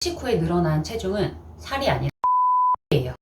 휴식 후에 늘어난 체중은 살이 아니라 예요.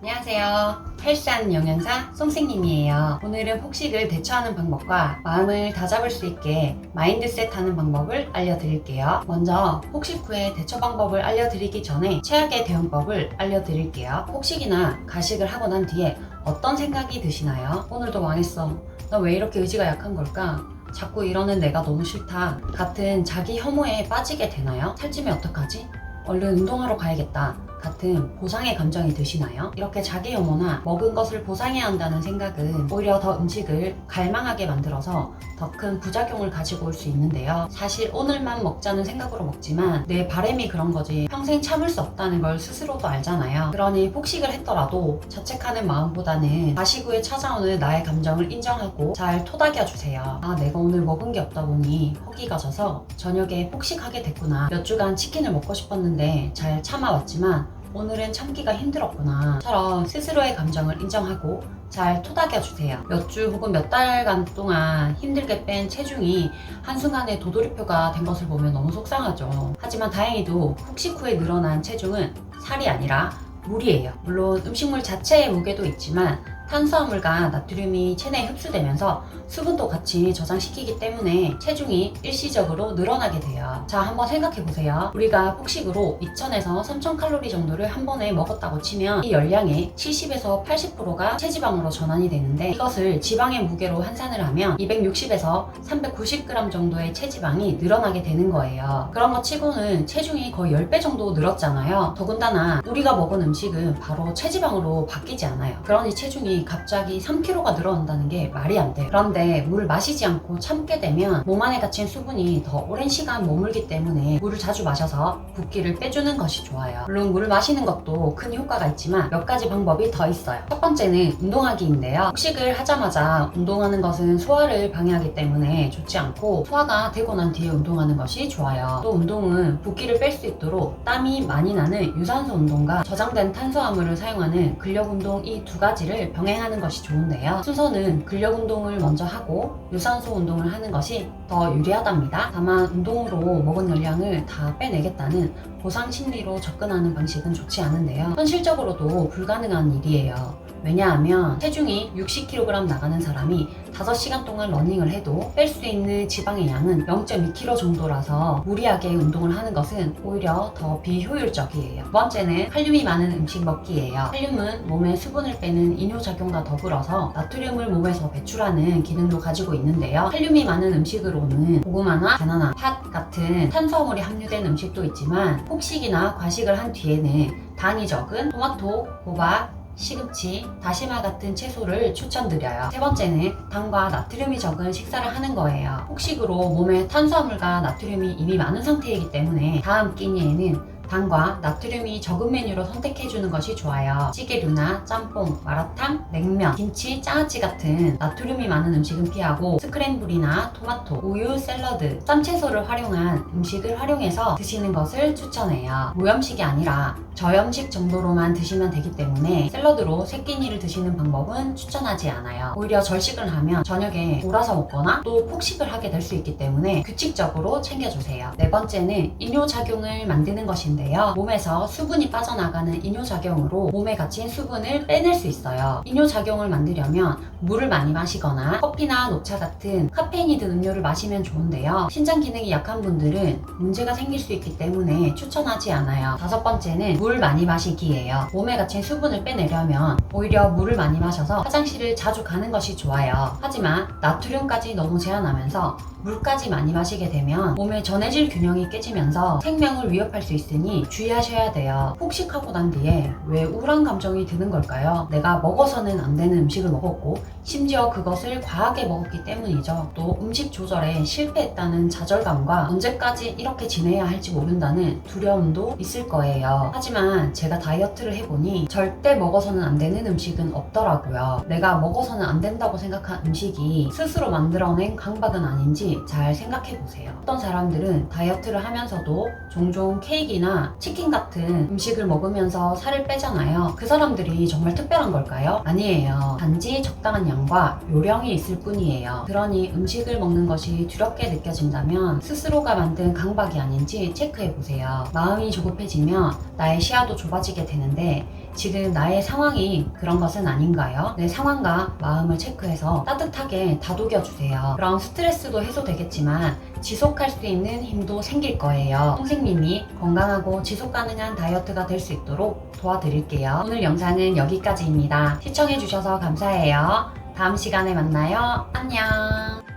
안녕하세요. 헬스한 영양사 송생님이에요. 오늘은 폭식을 대처하는 방법과 마음을 다잡을 수 있게 마인드셋 하는 방법을 알려드릴게요. 먼저 폭식 후에 대처 방법을 알려드리기 전에 최악의 대응법을 알려드릴게요. 폭식이나 가식을 하고 난 뒤에 어떤 생각이 드시나요? 오늘도 망했어. 나 왜 이렇게 의지가 약한 걸까? 자꾸 이러는 내가 너무 싫다 같은 자기 혐오에 빠지게 되나요? 살찌면 어떡하지? 얼른 운동하러 가야겠다 같은 보상의 감정이 드시나요? 이렇게 자기 혐오나 먹은 것을 보상해야 한다는 생각은 오히려 더 음식을 갈망하게 만들어서 더 큰 부작용을 가지고 올 수 있는데요. 사실 오늘만 먹자는 생각으로 먹지만 내 바람이 그런 거지 평생 참을 수 없다는 걸 스스로도 알잖아요. 그러니 폭식을 했더라도 자책하는 마음보다는 가식 후에 찾아오는 나의 감정을 인정하고 잘 토닥여주세요. 아, 내가 오늘 먹은 게 없다 보니 허기가 져서 저녁에 폭식하게 됐구나. 몇 주간 치킨을 먹고 싶었는데 잘 참아왔지만 오늘은 참기가 힘들었구나 처럼 스스로의 감정을 인정하고 잘 토닥여주세요. 몇 주 혹은 몇 달간 동안 힘들게 뺀 체중이 한순간에 도돌이표가 된 것을 보면 너무 속상하죠. 하지만 다행히도 폭식 후에 늘어난 체중은 살이 아니라 물이에요. 물론 음식물 자체의 무게도 있지만 탄수화물과 나트륨이 체내에 흡수되면서 수분도 같이 저장시키기 때문에 체중이 일시적으로 늘어나게 돼요. 자, 한번 생각해보세요. 우리가 폭식으로 2000에서 3000칼로리 정도를 한 번에 먹었다고 치면 이 열량의 70에서 80%가 체지방으로 전환이 되는데 이것을 지방의 무게로 환산을 하면 260에서 390g 정도의 체지방이 늘어나게 되는 거예요. 그런 거 치고는 체중이 거의 10배 정도 늘었잖아요. 더군다나 우리가 먹은 음식은 바로 체지방으로 바뀌지 않아요. 그러니 체중이 갑자기 3kg가 늘어난다는 게 말이 안 돼요. 그런데 물을 마시지 않고 참게 되면 몸 안에 갇힌 수분이 더 오랜 시간 머물기 때문에 물을 자주 마셔서 붓기를 빼주는 것이 좋아요. 물론 물을 마시는 것도 큰 효과가 있지만 몇 가지 방법이 더 있어요. 첫 번째는 운동하기인데요. 폭식을 하자마자 운동하는 것은 소화를 방해하기 때문에 좋지 않고 소화가 되고 난 뒤에 운동하는 것이 좋아요. 또 운동은 붓기를 뺄 수 있도록 땀이 많이 나는 유산소 운동과 저장된 탄수화물을 사용하는 근력 운동 이 두 가지를 병행하는 것이 좋은데요. 순서는 근력 운동을 먼저 하고 유산소 운동을 하는 것이 더 유리하답니다. 다만 운동으로 먹은 열량을 다 빼내겠다는 보상 심리로 접근하는 방식은 좋지 않은데요. 현실적으로도 불가능한 일이에요. 왜냐하면 체중이 60kg 나가는 사람이 5시간 동안 러닝을 해도 뺄 수 있는 지방의 양은 0.2kg 정도라서 무리하게 운동을 하는 것은 오히려 더 비효율적이에요. 두 번째는 칼륨이 많은 음식 먹기예요. 칼륨은 몸에 수분을 빼는 이뇨작용과 더불어서 나트륨을 몸에서 배출하는 기능도 가지고 있는데요. 칼륨이 많은 음식으로는 고구마나 바나나, 팥 같은 탄수화물이 함유된 음식도 있지만 폭식이나 과식을 한 뒤에는 당이 적은 토마토, 호박, 시금치, 다시마 같은 채소를 추천드려요. 세 번째는 당과 나트륨이 적은 식사를 하는 거예요. 폭식으로 몸에 탄수화물과 나트륨이 이미 많은 상태이기 때문에 다음 끼니에는 당과 나트륨이 적은 메뉴로 선택해주는 것이 좋아요. 찌개류나 짬뽕, 마라탕, 냉면, 김치, 장아찌 같은 나트륨이 많은 음식은 피하고 스크램블이나 토마토, 우유, 샐러드, 쌈채소를 활용한 음식을 활용해서 드시는 것을 추천해요. 무염식이 아니라 저염식 정도로만 드시면 되기 때문에 샐러드로 세 끼니를 드시는 방법은 추천하지 않아요. 오히려 절식을 하면 저녁에 몰아서 먹거나 또 폭식을 하게 될 수 있기 때문에 규칙적으로 챙겨주세요. 네 번째는 이뇨작용을 만드는 것인데요. 몸에서 수분이 빠져나가는 이뇨작용으로 몸에 갇힌 수분을 빼낼 수 있어요. 이뇨작용을 만들려면 물을 많이 마시거나 커피나 녹차 같은 카페인이 든 음료를 마시면 좋은데요. 신장 기능이 약한 분들은 문제가 생길 수 있기 때문에 추천하지 않아요. 다섯 번째는 물 많이 마시기예요. 몸에 갇힌 수분을 빼내려면 오히려 물을 많이 마셔서 화장실을 자주 가는 것이 좋아요. 하지만 나트륨까지 너무 제한하면서 물까지 많이 마시게 되면 몸의 전해질 균형이 깨지면서 생명을 위협할 수 있으니 주의하셔야 돼요. 폭식하고 난 뒤에 왜 우울한 감정이 드는 걸까요? 내가 먹어서는 안 되는 음식을 먹었고 심지어 그것을 과하게 먹었기 때문이죠. 또 음식 조절에 실패했다는 좌절감과 언제까지 이렇게 지내야 할지 모른다는 두려움도 있을 거예요. 하지만 제가 다이어트를 해보니 절대 먹어서는 안 되는 음식은 없더라고요. 내가 먹어서는 안 된다고 생각한 음식이 스스로 만들어낸 강박은 아닌지 건지 잘 생각해 보세요. 어떤 사람들은 다이어트를 하면서도 종종 케이크나 치킨 같은 음식을 먹으면서 살을 빼잖아요. 그 사람들이 정말 특별한 걸까요? 아니에요. 단지 적당한 양과 요령이 있을 뿐이에요. 그러니 음식을 먹는 것이 두렵게 느껴진다면 스스로가 만든 강박이 아닌지 체크해 보세요. 마음이 조급해지면 나의 시야도 좁아지게 되는데 지금 나의 상황이 그런 것은 아닌가요? 내 상황과 마음을 체크해서 따뜻하게 다독여주세요. 그럼 스트레스도 해소되겠지만 지속할 수 있는 힘도 생길 거예요. 선생님이 건강하고 지속 가능한 다이어트가 될 수 있도록 도와드릴게요. 오늘 영상은 여기까지입니다. 시청해주셔서 감사해요. 다음 시간에 만나요. 안녕.